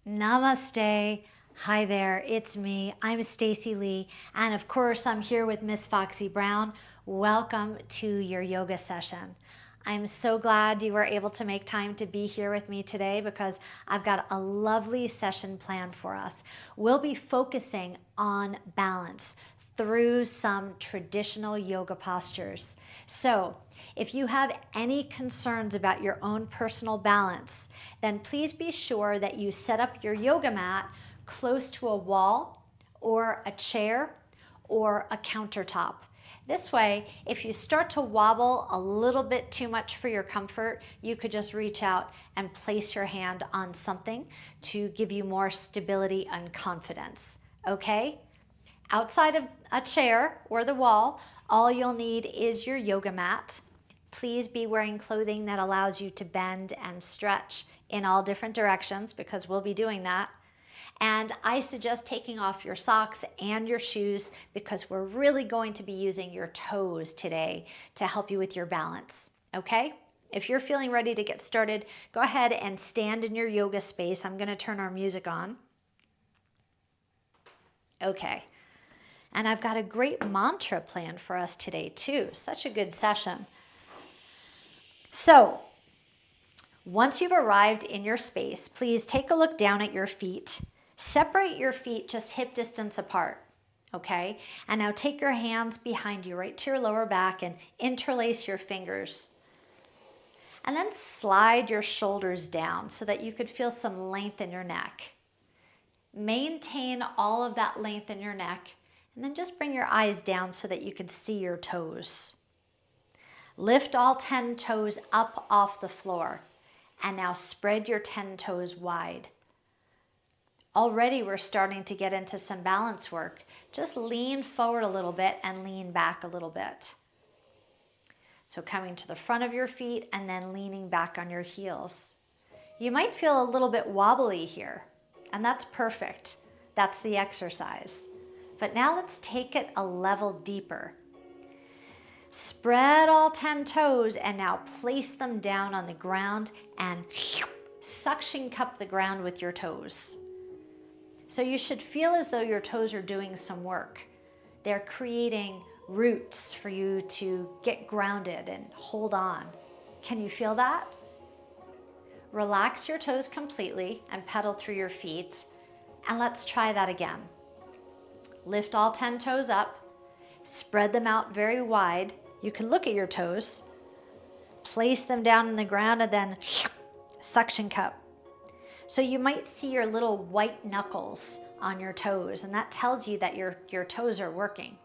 Namaste. Hi there, it's me. I'm Stacey Lei, and of course I'm here with Miss Foxy Brown. Welcome to your yoga session. I'm so glad you were able to make time to be here with me today because I've got a lovely session planned for us. We'll be focusing on balance through some traditional yoga postures. So if you have any concerns about your own personal balance, then please be sure that you set up your yoga mat close to a wall or a chair or a countertop. This way, if you start to wobble a little bit too much for your comfort, you could just reach out and place your hand on something to give you more stability and confidence, okay? Outside of a chair or the wall, all you'll need is your yoga mat. Please be wearing clothing that allows you to bend and stretch in all different directions because we'll be doing that. And I suggest taking off your socks and your shoes because we're really going to be using your toes today to help you with your balance, okay? If you're feeling ready to get started, go ahead and stand in your yoga space. I'm going to turn our music on. Okay. And I've got a great mantra planned for us today too. Such a good session. So, once you've arrived in your space, please take a look down at your feet. Separate your feet just hip distance apart, okay? And now take your hands behind you, right to your lower back, and interlace your fingers. And then slide your shoulders down so that you could feel some length in your neck. Maintain all of that length in your neck. And then just bring your eyes down so that you can see your toes. Lift all 10 toes up off the floor. And now spread your 10 toes wide. Already we're starting to get into some balance work. Just lean forward a little bit and lean back a little bit. So coming to the front of your feet and then leaning back on your heels. You might feel a little bit wobbly here, and that's perfect. That's the exercise. But now let's take it a level deeper. Spread all 10 toes and now place them down on the ground and suction cup the ground with your toes. So you should feel as though your toes are doing some work. They're creating roots for you to get grounded and hold on. Can you feel that? Relax your toes completely and pedal through your feet. And let's try that again. Lift all 10 toes up, spread them out very wide. You can look at your toes, place them down in the ground, and then suction cup. So you might see your little white knuckles on your toes, and that tells you that your toes are working.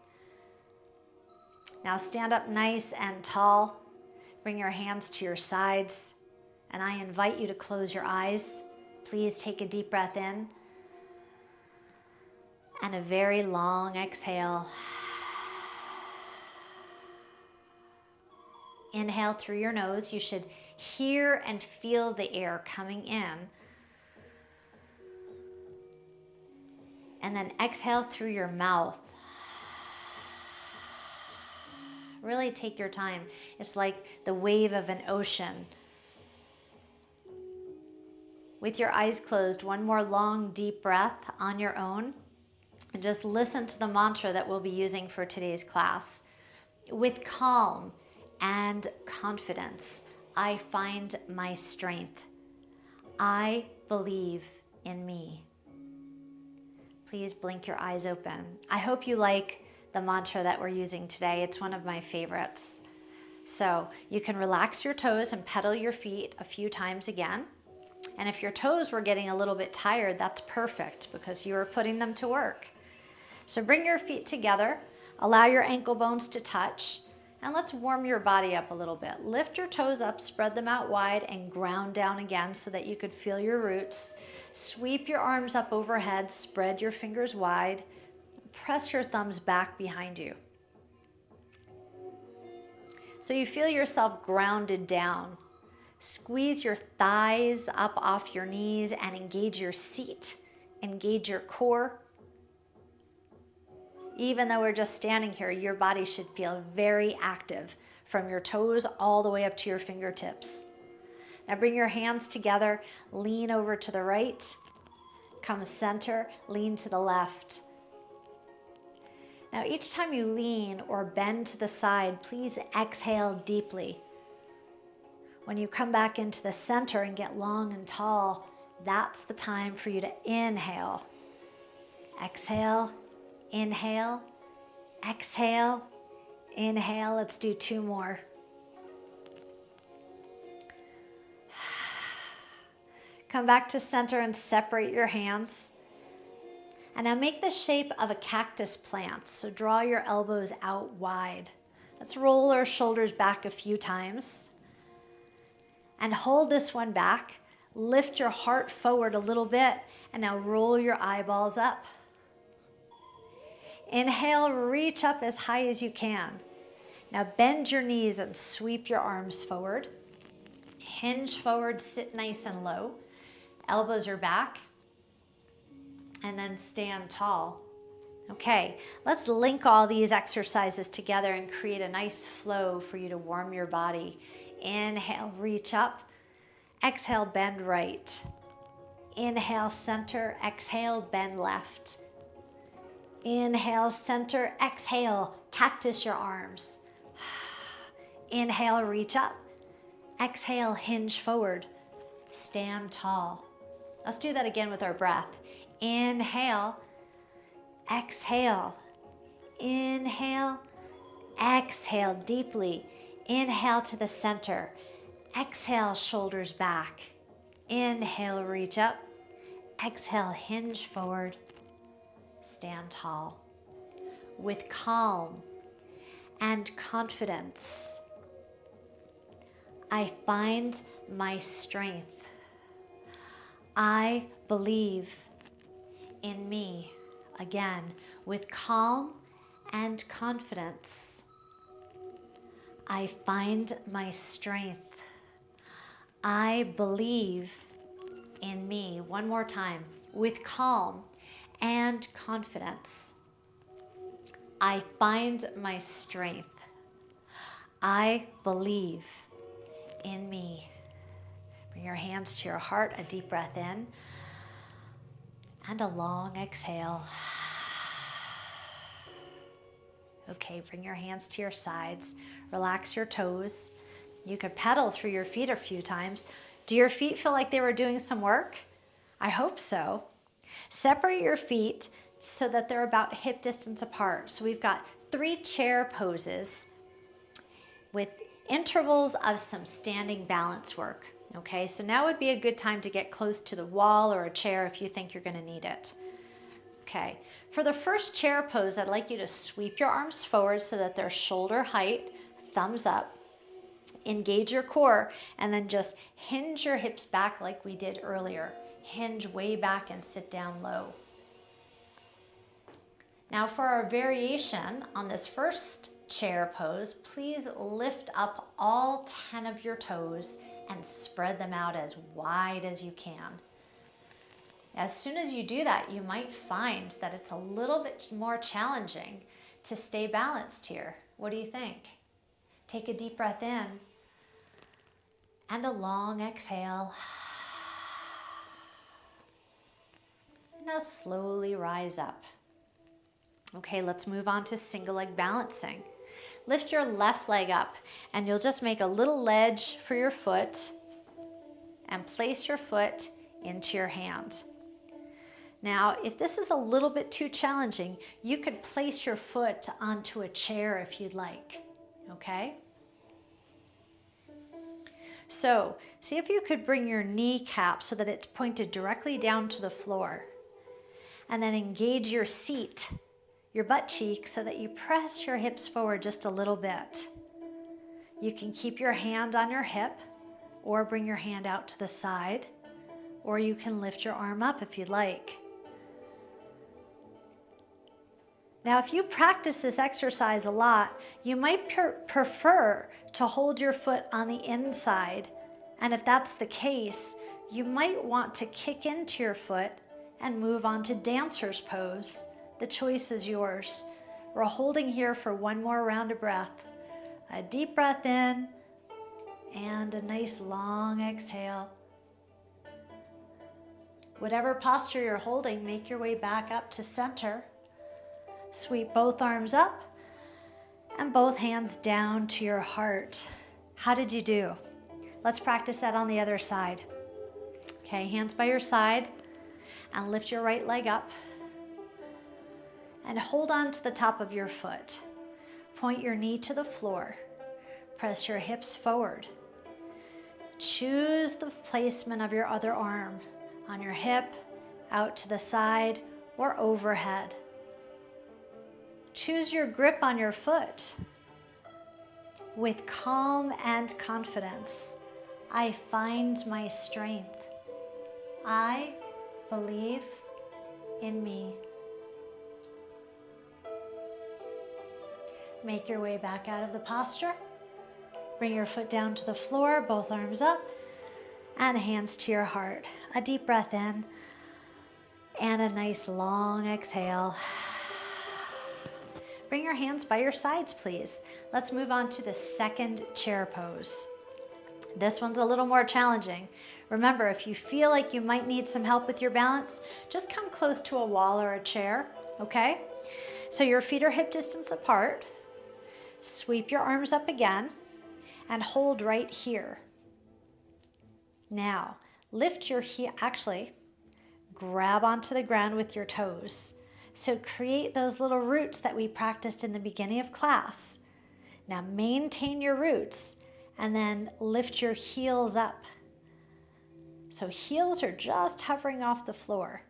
Now stand up nice and tall. Bring your hands to your sides, and I invite you to close your eyes. Please take a deep breath in. And a very long exhale. Inhale through your nose. You should hear and feel the air coming in. And then exhale through your mouth. Really take your time. It's like the wave of an ocean. With your eyes closed, one more long, deep breath on your own. And just listen to the mantra that we'll be using for today's class. With calm and confidence, I find my strength. I believe in me. Please blink your eyes open. I hope you like the mantra that we're using today. It's one of my favorites. So you can relax your toes and pedal your feet a few times again. And if your toes were getting a little bit tired, that's perfect because you are putting them to work. So bring your feet together, allow your ankle bones to touch, and let's warm your body up a little bit. Lift your toes up, spread them out wide, and ground down again so that you could feel your roots. Sweep your arms up overhead, spread your fingers wide, press your thumbs back behind you. So you feel yourself grounded down. Squeeze your thighs up off your knees and engage your seat, engage your core. Even though we're just standing here, your body should feel very active from your toes all the way up to your fingertips. Now bring your hands together, lean over to the right, Come center, lean to the left. Now each time you lean or bend to the side, please exhale deeply. When you come back into the center and get long and tall, that's the time for you to inhale. Exhale, inhale, exhale, inhale. Let's do 2 more. Come back to center and separate your hands. And now make the shape of a cactus plant. So draw your elbows out wide. Let's roll our shoulders back a few times. And hold this one back. Lift your heart forward a little bit. And now roll your eyeballs up. Inhale, reach up as high as you can. Now bend your knees and sweep your arms forward. Hinge forward, sit nice and low. Elbows are back. And then stand tall. Okay, let's link all these exercises together and create a nice flow for you to warm your body. Inhale, reach up. Exhale, bend right. Inhale, center. Exhale, bend left. Inhale, center. Exhale, cactus your arms. Inhale, reach up. Exhale, hinge forward. Stand tall. Let's do that again with our breath. Inhale, exhale, inhale, exhale deeply. Inhale to the center. Exhale, shoulders back. Inhale, reach up. Exhale, hinge forward. Stand tall. With calm and confidence, I find my strength. I believe in me. Again, with calm and confidence, I find my strength. I believe in me. One more time. With calm and confidence, I find my strength. I believe in me. Bring your hands to your heart, a deep breath in, and a long exhale. Okay, bring your hands to your sides. Relax your toes. You could pedal through your feet a few times. Do your feet feel like they were doing some work? I hope so. Separate your feet so that they're about hip distance apart. So we've got 3 chair poses with intervals of some standing balance work. Okay, so now would be a good time to get close to the wall or a chair if you think you're going to need it. Okay, for the first chair pose, I'd like you to sweep your arms forward so that they're shoulder height, thumbs up. Engage your core and then just hinge your hips back like we did earlier. Hinge way back and sit down low. Now for our variation on this first chair pose, please lift up all 10 of your toes and spread them out as wide as you can. As soon as you do that, you might find that it's a little bit more challenging to stay balanced here. What do you think? Take a deep breath in and a long exhale. Now slowly rise up. Okay, let's move on to single leg balancing. Lift your left leg up and you'll just make a little ledge for your foot and place your foot into your hand. Now, if this is a little bit too challenging, you could place your foot onto a chair if you'd like, okay? So, see if you could bring your kneecap so that it's pointed directly down to the floor. And then engage your seat, your butt cheek, so that you press your hips forward just a little bit. You can keep your hand on your hip or bring your hand out to the side, or you can lift your arm up if you'd like. Now, if you practice this exercise a lot, you might prefer to hold your foot on the inside. And if that's the case, you might want to kick into your foot and move on to dancer's pose. The choice is yours. We're holding here for one more round of breath. A deep breath in and a nice long exhale. Whatever posture you're holding, make your way back up to center. Sweep both arms up and both hands down to your heart. How did you do? Let's practice that on the other side. Okay, hands by your side and lift your right leg up and hold on to the top of your foot. Point your knee to the floor. Press your hips forward. Choose the placement of your other arm on your hip, out to the side, or overhead. Choose your grip on your foot. With calm and confidence, I find my strength. I believe in me. Make your way back out of the posture. Bring your foot down to the floor, both arms up, and hands to your heart. A deep breath in, and a nice long exhale. Bring your hands by your sides, please. Let's move on to the second chair pose. This one's a little more challenging. Remember, if you feel like you might need some help with your balance, just come close to a wall or a chair, okay? So your feet are hip distance apart. Sweep your arms up again and hold right here. Now, lift your heel, actually, grab onto the ground with your toes. So create those little roots that we practiced in the beginning of class. Now maintain your roots and then lift your heels up. So heels are just hovering off the floor.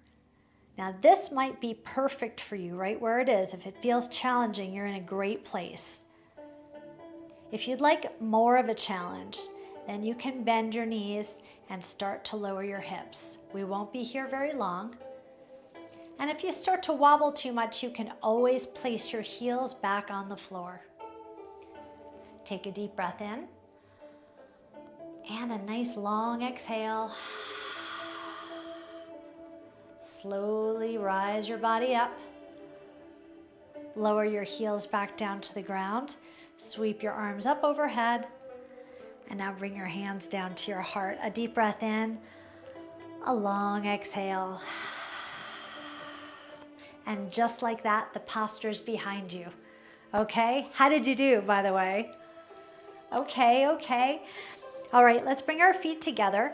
Now this might be perfect for you right where it is. If it feels challenging, you're in a great place. If you'd like more of a challenge, then you can bend your knees and start to lower your hips. We won't be here very long. And if you start to wobble too much, you can always place your heels back on the floor. Take a deep breath in and a nice long exhale. Slowly rise your body up. Lower your heels back down to the ground. Sweep your arms up overhead. And now bring your hands down to your heart. A deep breath in, a long exhale. And just like that, the posture's behind you. Okay? How did you do, by the way? Okay. All right, let's bring our feet together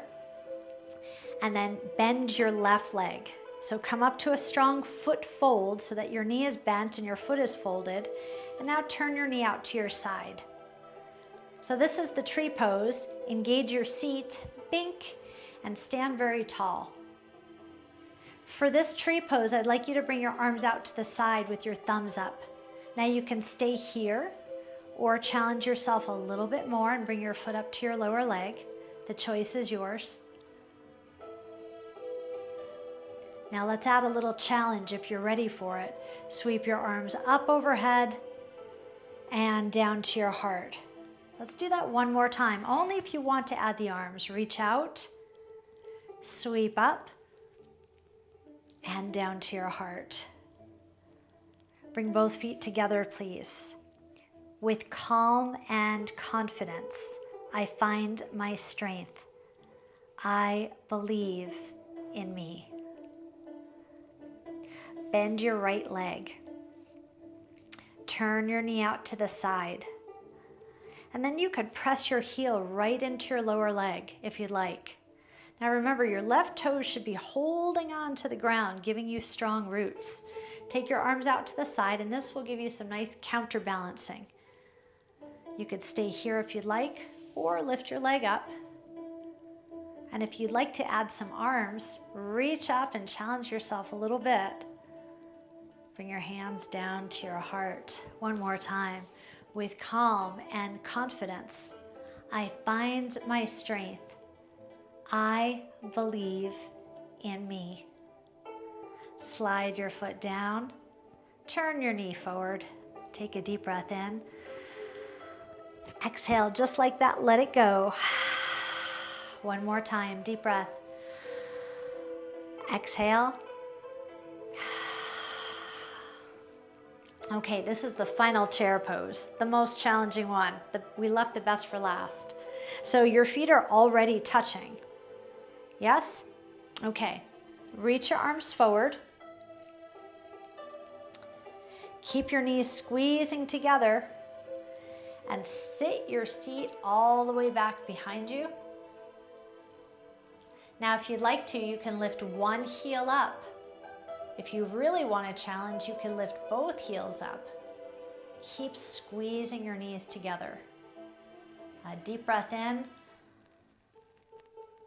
and then bend your left leg. So come up to a strong foot fold so that your knee is bent and your foot is folded. And now turn your knee out to your side. So this is the tree pose. Engage your seat, bink, and stand very tall. For this tree pose, I'd like you to bring your arms out to the side with your thumbs up. Now you can stay here or challenge yourself a little bit more and bring your foot up to your lower leg. The choice is yours. Now let's add a little challenge if you're ready for it. Sweep your arms up overhead and down to your heart. Let's do that one more time, only if you want to add the arms. Reach out, sweep up, and down to your heart. Bring both feet together, please. With calm and confidence, I find my strength. I believe in me. Bend your right leg. Turn your knee out to the side. And then you could press your heel right into your lower leg if you'd like. Now remember, your left toes should be holding on to the ground, giving you strong roots. Take your arms out to the side, and this will give you some nice counterbalancing. You could stay here if you'd like, or lift your leg up. And if you'd like to add some arms, reach up and challenge yourself a little bit. Bring your hands down to your heart. One more time. With calm and confidence, I find my strength. I believe in me. Slide your foot down. Turn your knee forward. Take a deep breath in. Exhale, just like that, let it go. One more time, deep breath. Exhale. Okay, this is the final chair pose, the most challenging one. We left the best for last. So your feet are already touching. Yes? Okay. Reach your arms forward. Keep your knees squeezing together and sit your seat all the way back behind you. Now, if you'd like to, you can lift one heel up. If you really want a challenge, you can lift both heels up. Keep squeezing your knees together. A deep breath in,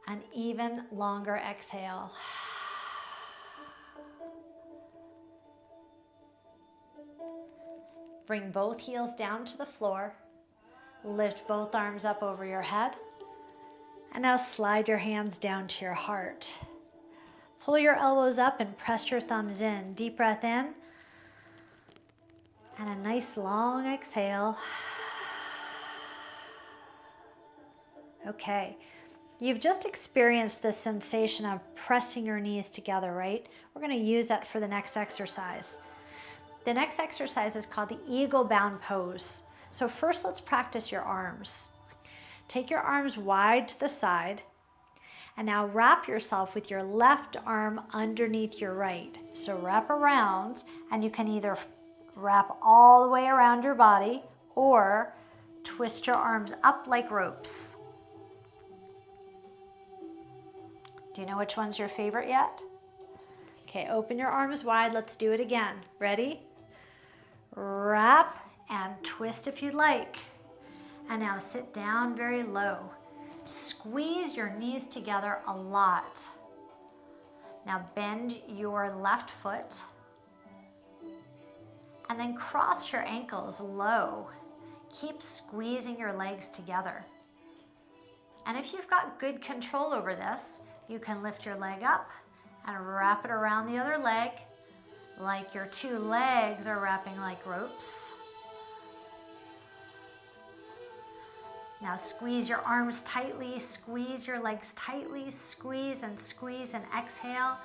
an even longer exhale. Bring both heels down to the floor. Lift both arms up over your head. And now slide your hands down to your heart. Pull your elbows up and press your thumbs in. Deep breath in. And a nice long exhale. Okay. You've just experienced this sensation of pressing your knees together, right? We're going to use that for the next exercise. The next exercise is called the eagle bound pose. So first let's practice your arms. Take your arms wide to the side and now wrap yourself with your left arm underneath your right. So wrap around, and you can either wrap all the way around your body or twist your arms up like ropes. Do you know which one's your favorite yet? Okay, open your arms wide. Let's do it again. Ready? Wrap and twist if you'd like. And now sit down very low. Squeeze your knees together a lot. Now bend your left foot and then cross your ankles low. Keep squeezing your legs together. And if you've got good control over this, you can lift your leg up and wrap it around the other leg like your two legs are wrapping like ropes. Now squeeze your arms tightly, squeeze your legs tightly, squeeze and exhale.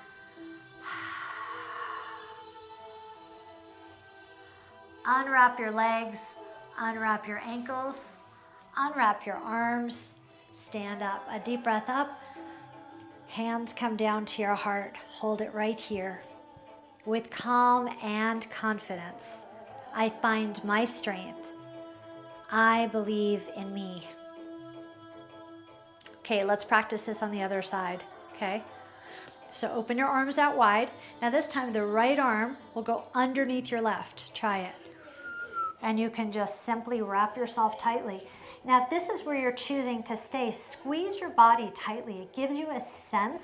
Unwrap your legs, unwrap your ankles, unwrap your arms, stand up. A deep breath up, hands come down to your heart. Hold it right here. With calm and confidence, I find my strength. I believe in me. Okay, let's practice this on the other side, okay? So open your arms out wide. Now this time the right arm will go underneath your left. Try it. And you can just simply wrap yourself tightly. Now if this is where you're choosing to stay, squeeze your body tightly. It gives you a sense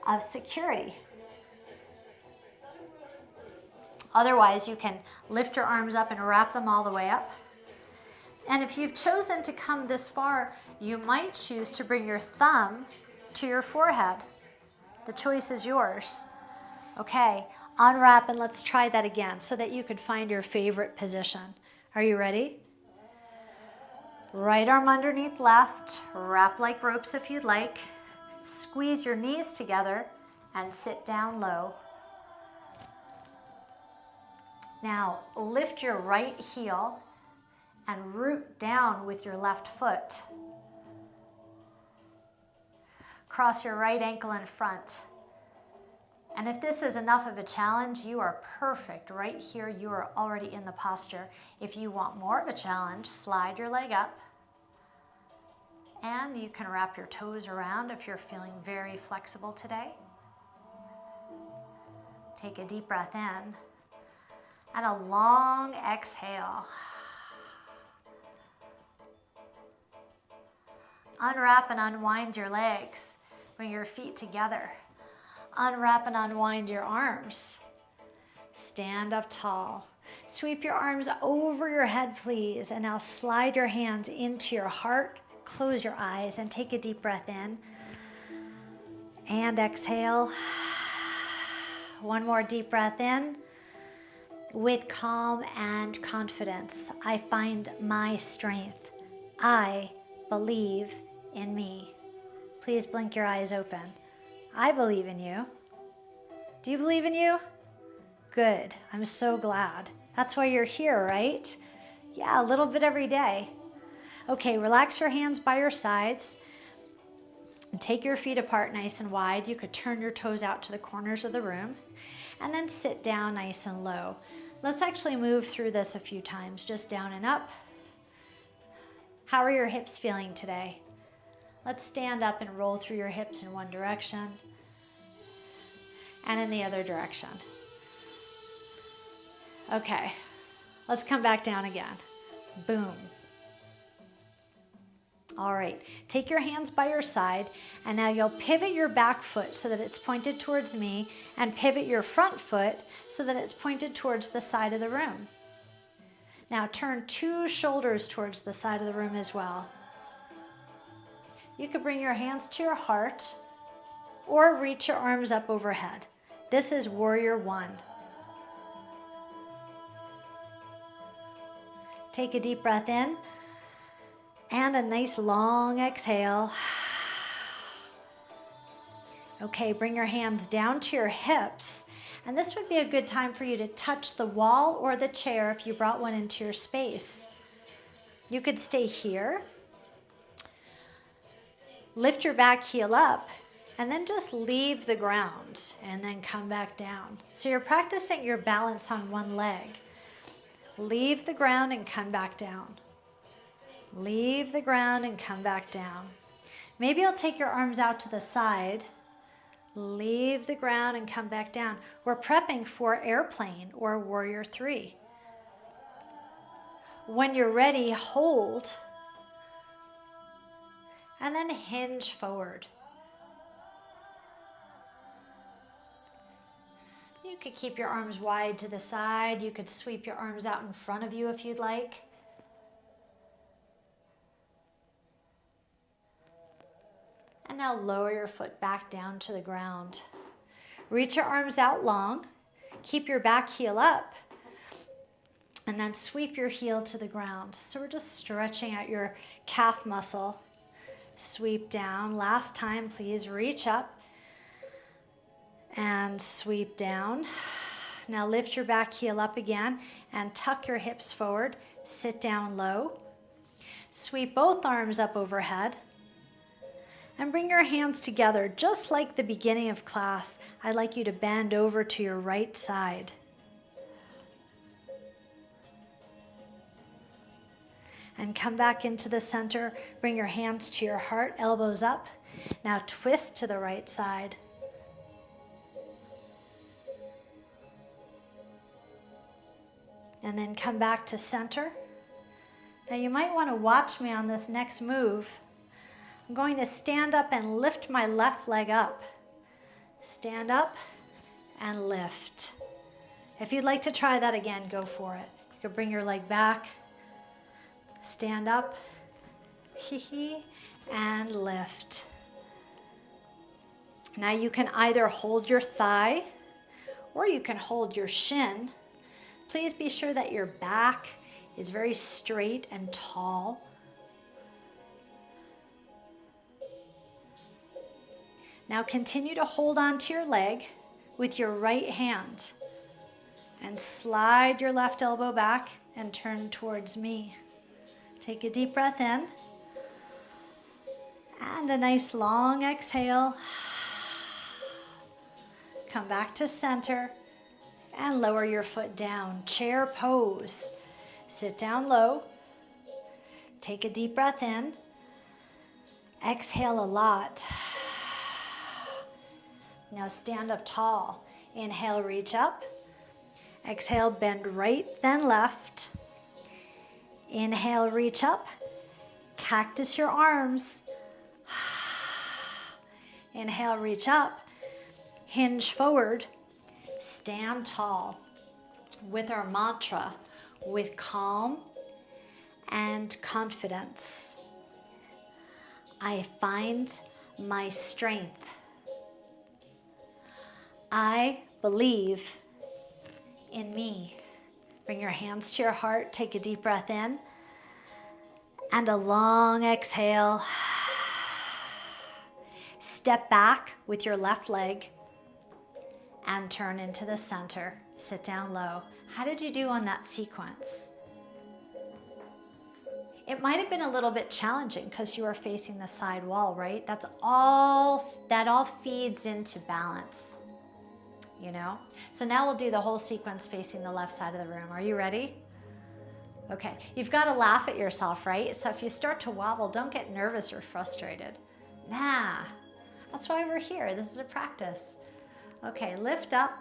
of security. Otherwise, you can lift your arms up and wrap them all the way up. And if you've chosen to come this far, you might choose to bring your thumb to your forehead. The choice is yours. Okay, unwrap and let's try that again so that you could find your favorite position. Are you ready? Right arm underneath left, wrap like ropes if you'd like. Squeeze your knees together and sit down low. Now lift your right heel and root down with your left foot. Cross your right ankle in front. And if this is enough of a challenge, you are perfect. Right here, you are already in the posture. If you want more of a challenge, slide your leg up. And you can wrap your toes around if you're feeling very flexible today. Take a deep breath in and a long exhale. Unwrap and unwind your legs. Bring your feet together. Unwrap and unwind your arms. Stand up tall. Sweep your arms over your head, please. And now slide your hands into your heart. Close your eyes and take a deep breath in. And exhale. One more deep breath in. With calm and confidence, I find my strength. I believe in me. Please blink your eyes open. I believe in you. Do you believe in you? Good. I'm so glad. That's why you're here, right? Yeah, a little bit every day. Okay, relax your hands by your sides. And take your feet apart nice and wide. You could turn your toes out to the corners of the room and then sit down nice and low. Let's actually move through this a few times, just down and up. How are your hips feeling today? Let's stand up and roll through your hips in one direction and in the other direction. Okay, let's come back down again. Boom. All right, take your hands by your side, and now you'll pivot your back foot so that it's pointed towards me, and pivot your front foot so that it's pointed towards the side of the room. Now turn 2 shoulders towards the side of the room as well. You could bring your hands to your heart or reach your arms up overhead. This is Warrior One. Take a deep breath in. And a nice long exhale. Okay, bring your hands down to your hips. And this would be a good time for you to touch the wall or the chair if you brought one into your space. You could stay here. Lift your back heel up and then just leave the ground and then come back down. So you're practicing your balance on one leg. Leave the ground and come back down. Leave the ground and come back down. Maybe you'll take your arms out to the side. Leave the ground and come back down. We're prepping for airplane or Warrior Three. When you're ready, hold. And then hinge forward. You could keep your arms wide to the side. You could sweep your arms out in front of you if you'd like. And now lower your foot back down to the ground. Reach your arms out long. Keep your back heel up. And then sweep your heel to the ground. So we're just stretching out your calf muscle. Sweep down. Last time, please reach up. And sweep down. Now lift your back heel up again and tuck your hips forward. Sit down low. Sweep both arms up overhead. And bring your hands together, just like the beginning of class. I'd like you to bend over to your right side. And come back into the center. Bring your hands to your heart, elbows up. Now twist to the right side. And then come back to center. Now you might want to watch me on this next move. I'm going to stand up and lift my left leg up. Stand up and lift. If you'd like to try that again, go for it. You could bring your leg back, stand up, and lift. Now you can either hold your thigh or you can hold your shin. Please be sure that your back is very straight and tall. Now continue to hold on to your leg with your right hand and slide your left elbow back and turn towards me. Take a deep breath in and a nice long exhale. Come back to center and lower your foot down. Chair pose. Sit down low. Take a deep breath in. Exhale a lot. Now stand up tall. Inhale, reach up. Exhale, bend right, then left. Inhale, reach up. Cactus your arms. Inhale, reach up. Hinge forward. Stand tall. With our mantra, with calm and confidence. I find my strength. I believe in me. Bring your hands to your heart. Take a deep breath in and a long exhale. Step back with your left leg and turn into the center. Sit down low. How did you do on that sequence? It might have been a little bit challenging because you are facing the side wall, right? That all feeds into balance, you know? So now we'll do the whole sequence facing the left side of the room. Are you ready? Okay, you've got to laugh at yourself, right? So if you start to wobble, don't get nervous or frustrated. Nah, that's why we're here. This is a practice. Okay, lift up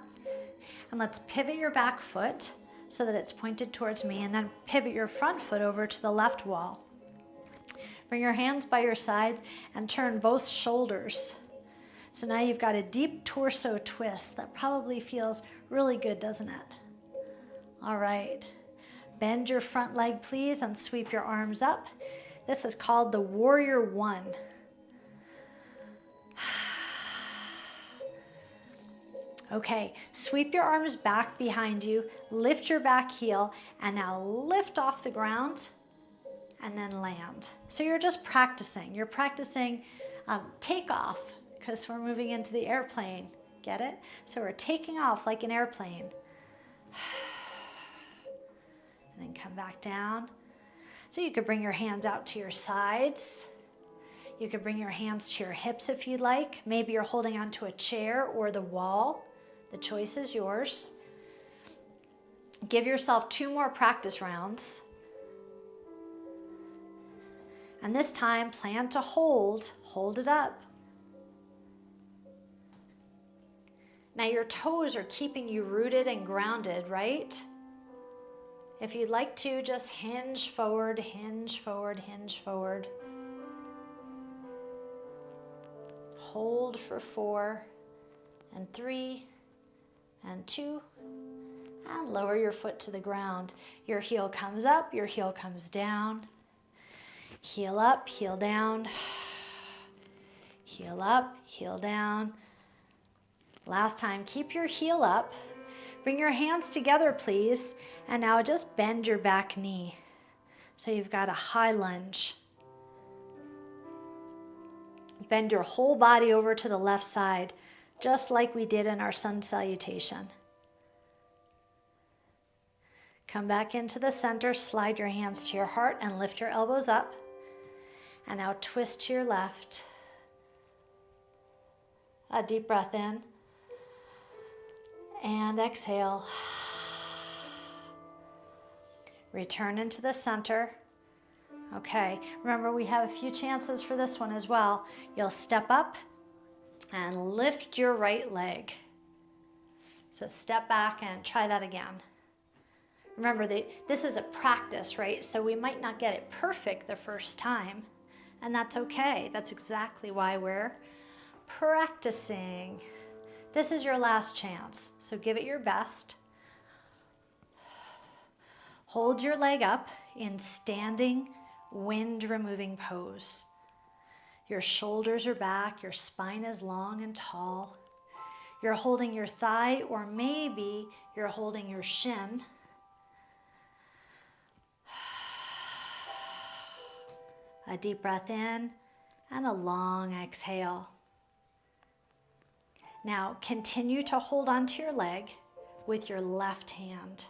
and let's pivot your back foot so that it's pointed towards me, and then pivot your front foot over to the left wall. Bring your hands by your sides and turn both shoulders. So now you've got a deep torso twist that probably feels really good, doesn't it? All right. Bend your front leg, please, and sweep your arms up. This is called the Warrior One. Okay, sweep your arms back behind you, lift your back heel, and now lift off the ground and then land. So you're just practicing. You're practicing takeoff because we're moving into the airplane. Get it? So we're taking off like an airplane. And then come back down. So you could bring your hands out to your sides. You could bring your hands to your hips if you'd like. Maybe you're holding onto a chair or the wall. The choice is yours. Give yourself 2 more practice rounds. And this time, plan to hold it up. Now your toes are keeping you rooted and grounded, right? If you'd like to, just hinge forward, hinge forward, hinge forward. Hold for 4 and 3 and 2, and lower your foot to the ground. Your heel comes up, your heel comes down. Heel up, heel down. Heel up, heel down. Last time, keep your heel up. Bring your hands together, please. And now just bend your back knee. So you've got a high lunge. Bend your whole body over to the left side, just like we did in our sun salutation. Come back into the center, slide your hands to your heart and lift your elbows up. And now twist to your left. A deep breath in. And exhale. Return into the center. Okay, remember we have a few chances for this one as well. You'll step up and lift your right leg. So step back and try that again. Remember, this is a practice, right? So we might not get it perfect the first time, and that's okay. That's exactly why we're practicing. This is your last chance, so give it your best. Hold your leg up in standing, wind-removing pose. Your shoulders are back, your spine is long and tall. You're holding your thigh, or maybe you're holding your shin. A deep breath in and a long exhale. Now continue to hold onto your leg with your left hand,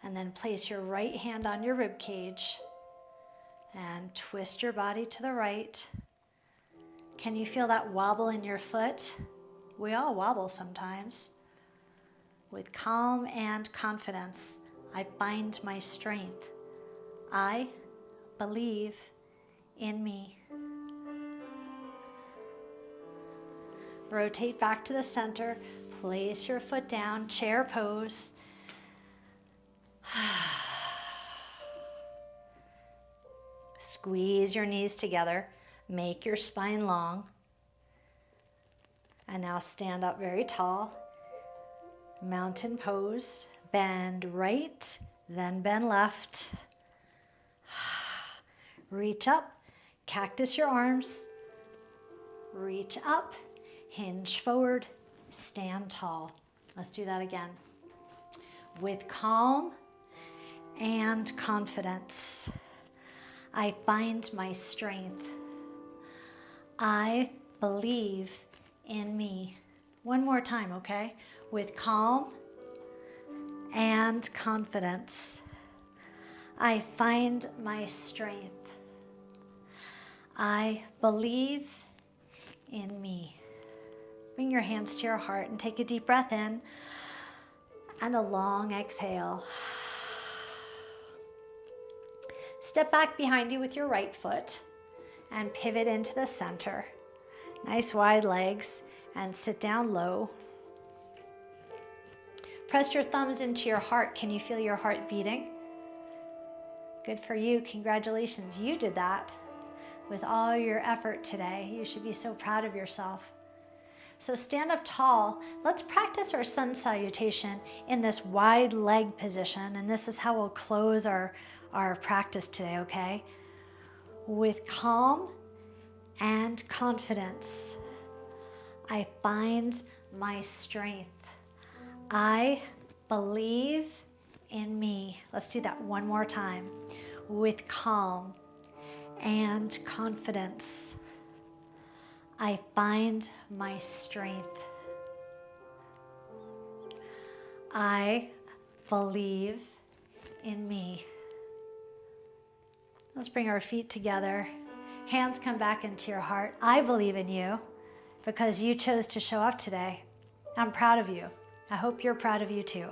and then place your right hand on your rib cage and twist your body to the right. Can you feel that wobble in your foot? We all wobble sometimes. With calm and confidence, I find my strength. I believe in me. Rotate back to the center. Place your foot down, chair pose. Squeeze your knees together. Make your spine long. And now stand up very tall. Mountain pose. Bend right, then bend left. Reach up. Cactus your arms. Reach up. Hinge forward. Stand tall. Let's do that again. With calm and confidence, I find my strength. I believe in me. One more time, okay? With calm and confidence, I find my strength. I believe in me. Bring your hands to your heart and take a deep breath in and a long exhale. Step back behind you with your right foot and pivot into the center. Nice wide legs, and sit down low. Press your thumbs into your heart. Can you feel your heart beating? Good for you. Congratulations. You did that with all your effort today. You should be so proud of yourself. So stand up tall. Let's practice our sun salutation in this wide leg position. And this is how we'll close our practice today, okay? With calm and confidence, I find my strength. I believe in me. Let's do that one more time. With calm and confidence, I find my strength. I believe in me. Let's bring our feet together. Hands come back into your heart. I believe in you because you chose to show up today. I'm proud of you. I hope you're proud of you too.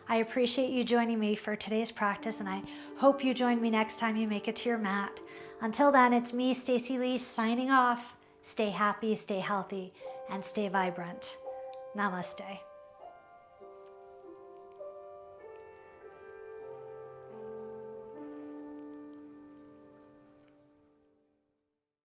I appreciate you joining me for today's practice, and I hope you join me next time you make it to your mat. Until then, it's me, Stacey Lei, signing off. Stay happy, stay healthy, and stay vibrant. Namaste.